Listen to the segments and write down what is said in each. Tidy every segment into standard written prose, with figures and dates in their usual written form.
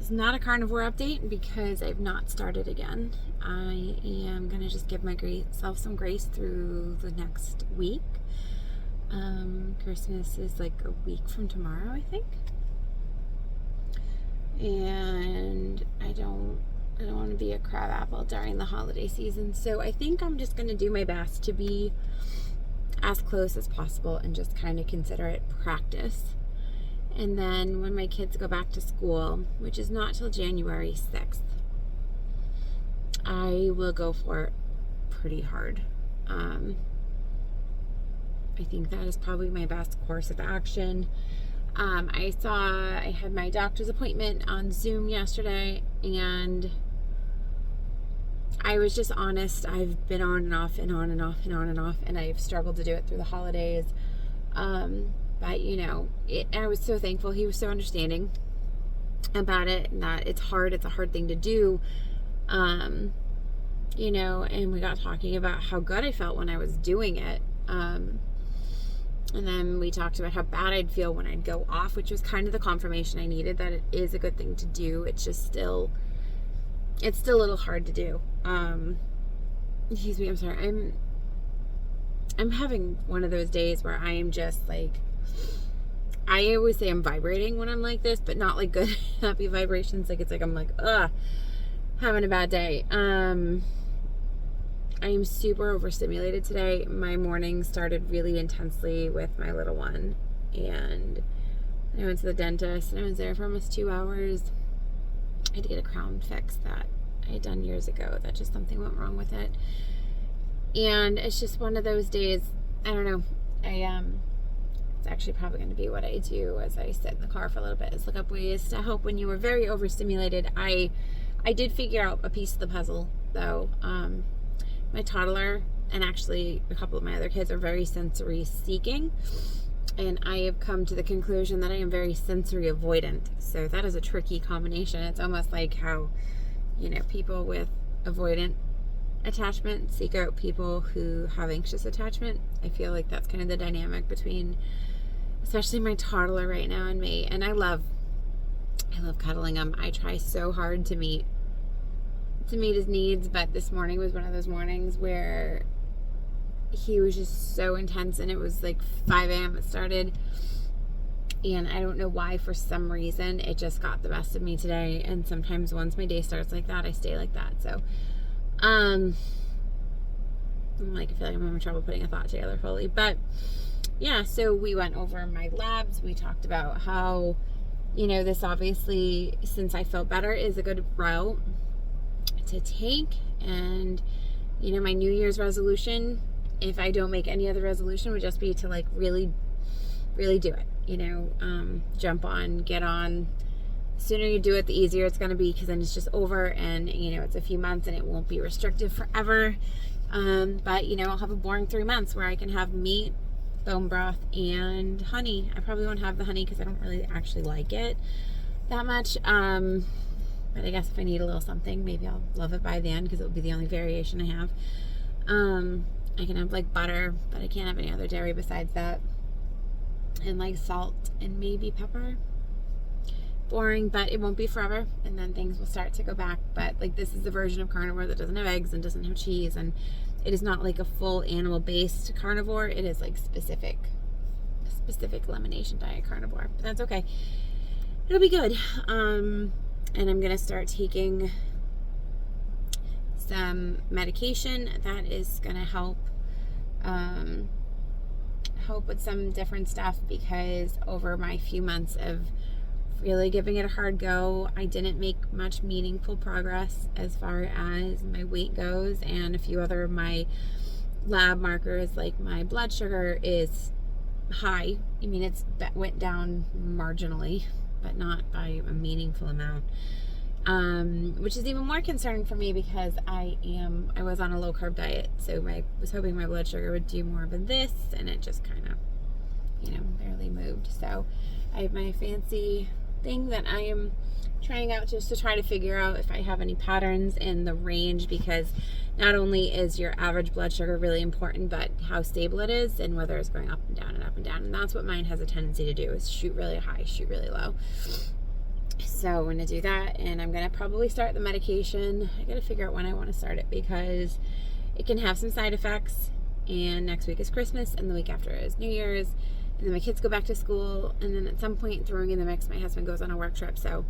It's not a carnivore update because I've not started again. I am going to just give myself some grace through the next week. Christmas is like a week from tomorrow, I think. And I don't want to be a crab apple during the holiday season. So I think I'm just going to do my best to be as close as possible and just kind of consider it practice. And then when my kids go back to school, which is not till January 6th, I will go for it pretty hard. I think that is probably my best course of action. I had my doctor's appointment on Zoom yesterday, and I was just honest. I've been on and off and on and off and on and off, and I've struggled to do it through the holidays. But I was so thankful. He was so understanding about it, and that it's hard. It's a hard thing to do. And we got talking about how good I felt when I was doing it. And then we talked about how bad I'd feel when I'd go off, which was kind of the confirmation I needed that it is a good thing to do. It's just still a little hard to do. Excuse me, I'm sorry. I'm having one of those days where I am just like, I always say I'm vibrating when I'm like this, but not like good, happy vibrations. Like, it's like, I'm like, having a bad day. I am super overstimulated today. My morning started really intensely with my little one, and I went to the dentist, and I was there for almost 2 hours. I had to get a crown fix that I had done years ago. That just something went wrong with it. And it's just one of those days, I don't know. It's actually probably going to be what I do as I sit in the car for a little bit, is look up ways to help when you were very overstimulated. I did figure out a piece of the puzzle, though. My toddler and actually a couple of my other kids are very sensory seeking, and I have come to the conclusion that I am very sensory avoidant. So that is a tricky combination. It's almost like how, people with avoidant attachment seek out people who have anxious attachment. I feel like that's kind of the dynamic between especially my toddler right now and me. And I love cuddling him. I try so hard to meet his needs, but this morning was one of those mornings where he was just so intense, and it was like 5 a.m. it started, and I don't know why, for some reason it just got the best of me today. And sometimes once my day starts like that, I stay like that. So I feel like I'm having trouble putting a thought together fully. But yeah, so we went over my labs. We talked about how, this obviously, since I felt better, is a good route to take. And my New Year's resolution, if I don't make any other resolution, would just be to like really do it. Jump on, get on. The sooner you do it, the easier it's going to be, because then it's just over, and it's a few months and it won't be restrictive forever. But I'll have a boring 3 months where I can have meat, bone broth, and honey. I probably won't have the honey because I don't really actually like it that much. But I guess if I need a little something, maybe I'll love it by the end, because it'll be the only variation I have. I can have like butter, but I can't have any other dairy besides that. And like salt and maybe pepper. Boring, but it won't be forever, and then things will start to go back. But like, this is the version of carnivore that doesn't have eggs and doesn't have cheese, and it is not like a full animal based carnivore. It is like specific elimination diet carnivore, but that's okay. It'll be good. And I'm gonna start taking some medication that is gonna help with some different stuff, because over my few months of really giving it a hard go, I didn't make much meaningful progress as far as my weight goes, and a few other of my lab markers, like my blood sugar is high. I mean, it went down marginally, but not by a meaningful amount, which is even more concerning for me, because I was on a low carb diet, so I was hoping my blood sugar would do more than this, and it just kind of barely moved. So I have my fancy thing that I am trying out just to try to figure out if I have any patterns in the range, because not only is your average blood sugar really important, but how stable it is and whether it's going up and down and up and down. And that's what mine has a tendency to do, is shoot really high, shoot really low. So I'm going to do that, and I'm going to probably start the medication. I got to figure out when I want to start it because it can have some side effects, and next week is Christmas, and the week after is New Year's, and then my kids go back to school, and then at some point throwing in the mix, my husband goes on a work trip, so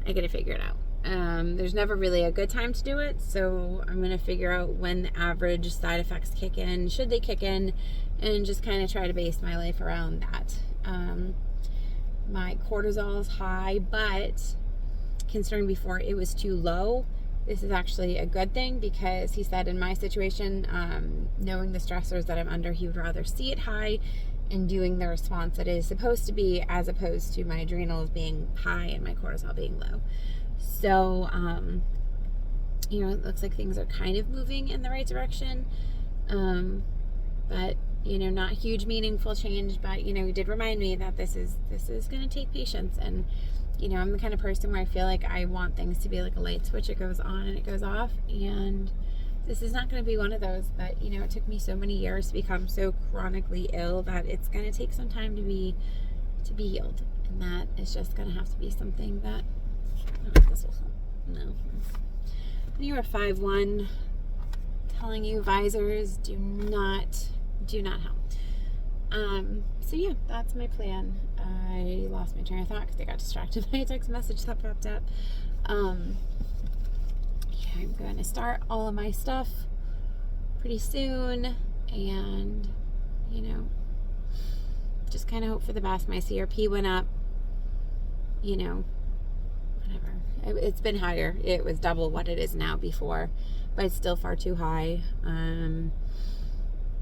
I got to figure it out. There's never really a good time to do it, so I'm going to figure out when the average side effects kick in, should they kick in, and just kind of try to base my life around that. My cortisol is high, but considering before it was too low, this is actually a good thing because he said in my situation, knowing the stressors that I'm under, he would rather see it high and doing the response that it is supposed to be as opposed to my adrenals being high and my cortisol being low. So, it looks like things are kind of moving in the right direction. But not huge meaningful change, but he did remind me that this is going to take patience, and I'm the kind of person where I feel like I want things to be like a light switch. It goes on and it goes off, and this is not going to be one of those. But it took me so many years to become so chronically ill that it's going to take some time to be healed, and that is just going to have to be something that this will help. No, when you are 5'1", telling you visors do not help. So yeah, that's my plan. I lost my train of thought because I got distracted by a text message that popped up. I'm going to start all of my stuff pretty soon, and just kind of hope for the best. My CRP went up, whatever. It's been higher. It was double what it is now before, but it's still far too high.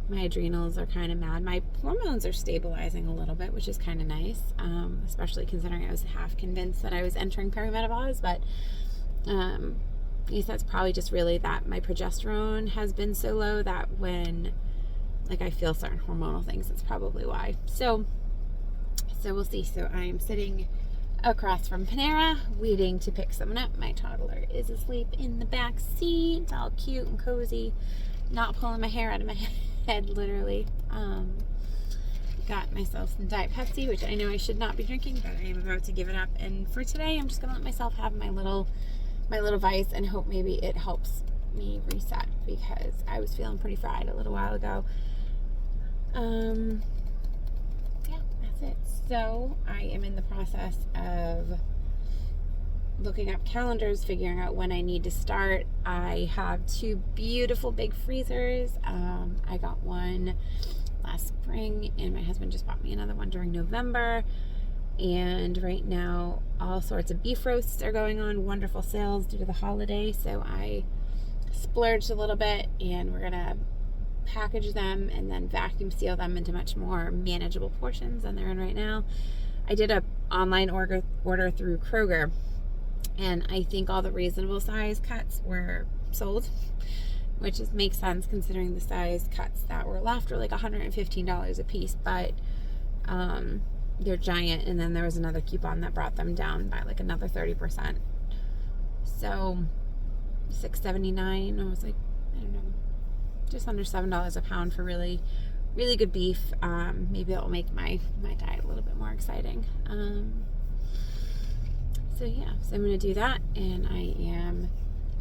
My adrenals are kind of mad. My hormones are stabilizing a little bit, which is kind of nice, especially considering I was half convinced that I was entering perimenopause. But I guess that's probably just really that my progesterone has been so low that when I feel certain hormonal things, that's probably why. So we'll see. So I am sitting across from Panera waiting to pick someone up. My toddler is asleep in the back seat. It's all cute and cozy, not pulling my hair out of my head, literally. Got myself some Diet Pepsi, which I know I should not be drinking, but I am about to give it up. And for today, I'm just gonna let myself have my little vice and hope maybe it helps me reset, because I was feeling pretty fried a little while ago. Yeah, that's it. So I am in the process of looking up calendars, figuring out when I need to start. I have 2 beautiful big freezers. I got one last spring, and my husband just bought me another one during November. And right now, all sorts of beef roasts are going on, wonderful sales due to the holiday. So I splurged a little bit, and we're gonna package them and then vacuum seal them into much more manageable portions than they're in right now. I did a online order through Kroger, and I think all the reasonable size cuts were sold, which makes sense considering the size cuts that were left were like $115 a piece, but they're giant. And then there was another coupon that brought them down by like another 30%. So $6.79. I was like, I don't know, just under $7 a pound for really, really good beef. Maybe that will make my diet a little bit more exciting. So I'm going to do that, and I am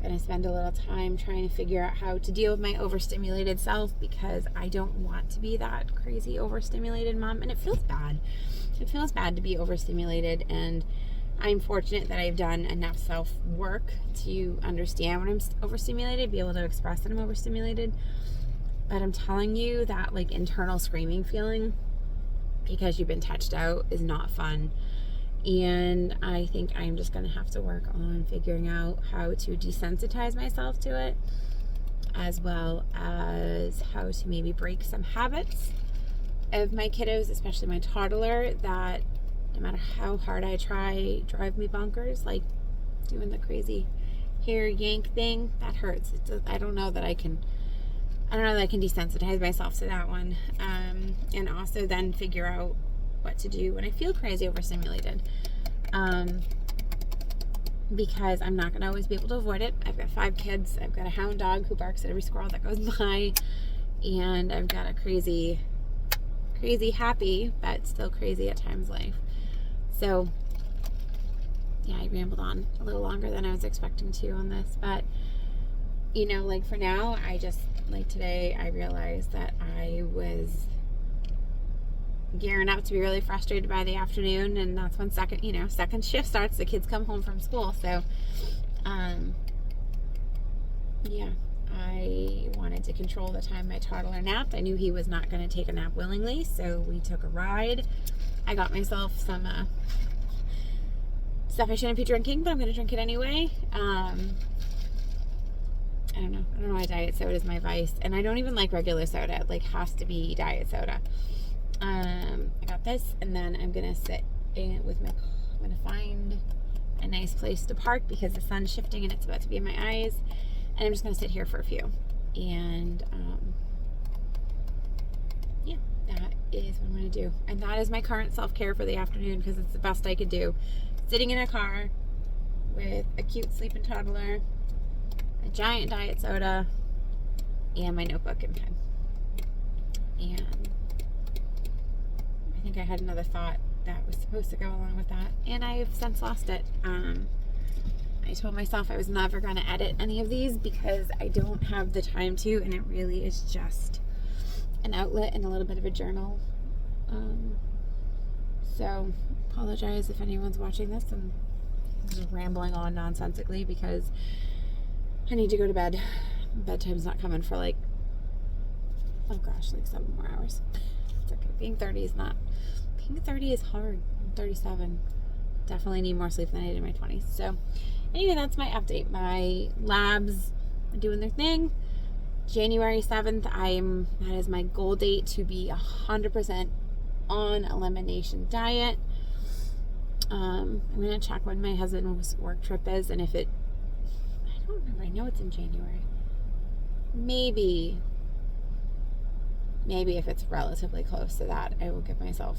going to spend a little time trying to figure out how to deal with my overstimulated self, because I don't want to be that crazy overstimulated mom, and it feels bad. It feels bad to be overstimulated, and I'm fortunate that I've done enough self-work to understand when I'm overstimulated, be able to express that I'm overstimulated. But I'm telling you that internal screaming feeling because you've been touched out is not fun. And I think I'm just going to have to work on figuring out how to desensitize myself to it, as well as how to maybe break some habits of my kiddos, especially my toddler, that no matter how hard I try, drive me bonkers, like doing the crazy hair yank thing. That hurts. I don't know that I can desensitize myself to that one. And also then figure out what to do when I feel crazy overstimulated. Because I'm not going to always be able to avoid it. I've got 5 kids. I've got a hound dog who barks at every squirrel that goes by. And I've got a crazy, happy, but still crazy at times life. So yeah, I rambled on a little longer than I was expecting to on this, but you know, like for now, I just, like today, I realized that I was gearing up to be really frustrated by the afternoon, and that's when second shift starts. The kids come home from school, so yeah, I wanted to control the time my toddler napped. I knew he was not going to take a nap willingly, so we took a ride. I got myself some stuff I shouldn't be drinking, but I'm going to drink it anyway. I don't know why diet soda is my vice, and I don't even like regular soda. It like has to be diet soda. I got this, and then I'm gonna sit with my. I'm gonna find a nice place to park because the sun's shifting and it's about to be in my eyes, and I'm just gonna sit here for a few. And yeah, that is what I'm gonna do, and that is my current self-care for the afternoon because it's the best I could do. Sitting in a car with a cute sleeping toddler, a giant diet soda, and my notebook and pen. And I think I had another thought that was supposed to go along with that, and I've since lost it. I told myself I was never going to edit any of these because I don't have the time to, and it really is just an outlet and a little bit of a journal. So apologize if anyone's watching this and just rambling on nonsensically because I need to go to bed. Bedtime's not coming for like 7 more hours. It's okay. Being 30 is hard. I'm 37. Definitely need more sleep than I did in my 20s. So anyway, that's my update. My labs are doing their thing. January 7th, that is my goal date to be 100% on elimination diet. I'm going to check when my husband's work trip is, and if I don't remember. I know it's in January. Maybe if it's relatively close to that, I will give myself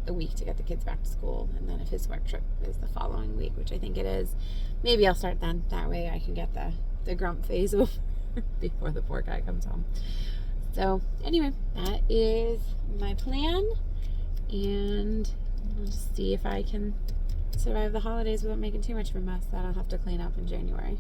a week to get the kids back to school. And then if his work trip is the following week, which I think it is, maybe I'll start then. That way I can get the grump phase over before the poor guy comes home. So anyway, that is my plan. And I'll just see if I can survive the holidays without making too much of a mess that I'll have to clean up in January.